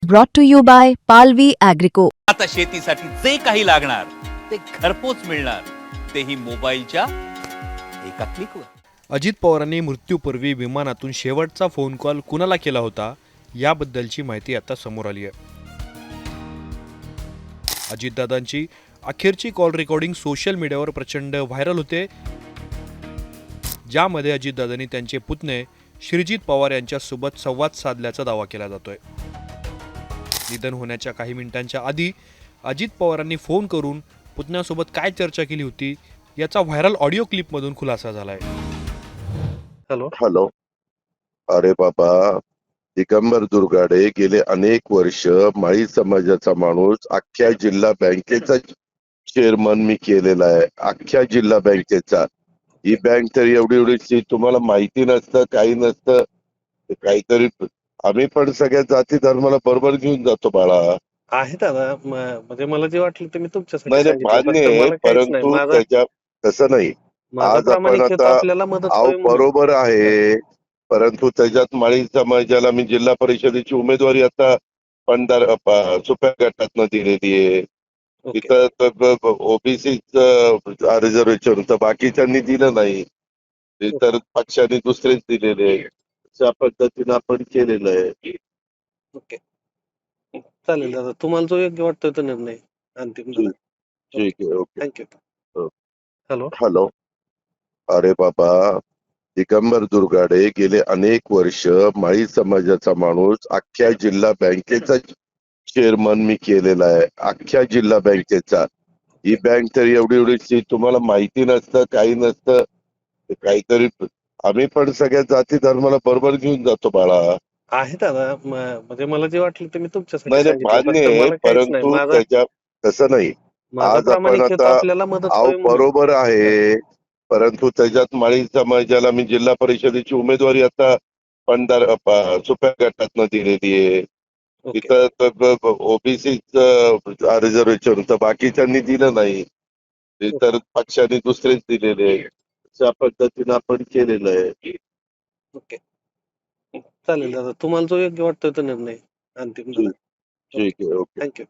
brought to you by Palvi Agrico. आता शेतीसाठी जे काही लागणार ते घरपोच मिळणार, तेही मोबाईलच्या एका क्लिकवर. अजित पवारांनी मृत्यूपूर्वी विमानातून शेवटचा फोन कॉल कुणाला केला होता याबद्दलची माहिती आता समोर आली आहे. अजितदादांची अखेरची कॉल रेकॉर्डिंग सोशल मीडियावर प्रचंड व्हायरल होते, ज्यामध्ये अजितदादांनी त्यांचे पुतणे श्रीजित पवार यांच्यासोबत संवाद साधल्याचा दावा केला जातोय. निधन होण्याच्या काही मिनिटांच्या आधी अजित पवारांनी फोन करून पुतण्यासोबत काय चर्चा केली होती याचा व्हायरल ऑडिओ क्लिपमधून खुलासा झालाय. हॅलो. अरे बाबा, दिगंबर दुर्गाडे गेले अनेक वर्ष माळी समाजाचा माणूस, अख्ख्या जिल्हा बँकेचा चेअरमन मी केलेला आहे, अख्ख्या जिल्हा बँकेचा. ही बँक तर एवढी तुम्हाला माहिती नसतं, काही नसतं. काहीतरी आम्ही पण सगळ्या जाती धर्माला बरोबर घेऊन जातो बाळा. आहे दादा, म्हणजे मला जे वाटलं ते मी तुमच्यासाठी नाही सांगितलं. मान्य फक्त आहे, मला काहीच नाही. परंतु त्याच्या तसं नाही. माझा आज आपण प्रामाणिक हेतू आता आपल्याला मदत अहो व्हावी म्हणून. बरोबर आहे, परंतु त्याच्यात माळी समाजाला मी जिल्हा परिषदेची उमेदवारी आता सुप्या गटातनं दिलेली आहे. ओके. तिथं ओबीसीच रिझर्वेशन होतं, बाकीच्यांनी दिलं नाही. तर पक्षाने दुसरेच दिलेले. अशा पद्धतीनं आपण केलेलं आहे. ओके, चालेल दादा. तुम्हाला जो योग्य वाटतोय तो निर्णय अंतिम झाला. ठीक आहे, ओके. थँक्यू. हो. हॅलो. हॅलो. अरे बाबा, दिगंबर दुर्गाडे गेले अनेक वर्ष माळी समाजाचा माणूस, अख्ख्या जिल्हा बँकेचा चेअरमन मी केलेला आहे, अख्ख्या जिल्हा बँकेचा. ही बँक तर एवढी तुम्हाला माहिती नसतं, काही नसतं. काहीतरी आम्ही पण सगळ्या जाती धर्माला बरोबर घेऊन जातो बाळा. आहे दादा, म्हणजे मला जे वाटलं ते मी तुमच्यासाठी नाही सांगितलं. मान्य फक्त आहे, मला काहीच नाही. परंतु त्याच्या तसं नाही. माझा आज आपण प्रामाणिक हेतू आता आपल्याला मदत अहो व्हावी म्हणून. बरोबर आहे, परंतु त्याच्यात माळी समाजाला मी जिल्हा परिषदेची उमेदवारी आता सुप्या गटातनं दिलेली आहे. ओके. तिथं ओबीसीच रिझर्वेशन होतं, बाकीच्यांनी दिलं नाही. तर पक्षाने दुसरेच दिलेले. अशा पद्धतीनं आपण केलेलं आहे. ओके, चालेल दादा. तुम्हाला जो योग्य वाटतोय तो निर्णय अंतिम झाला. ठीक आहे, ओके. थँक्यू.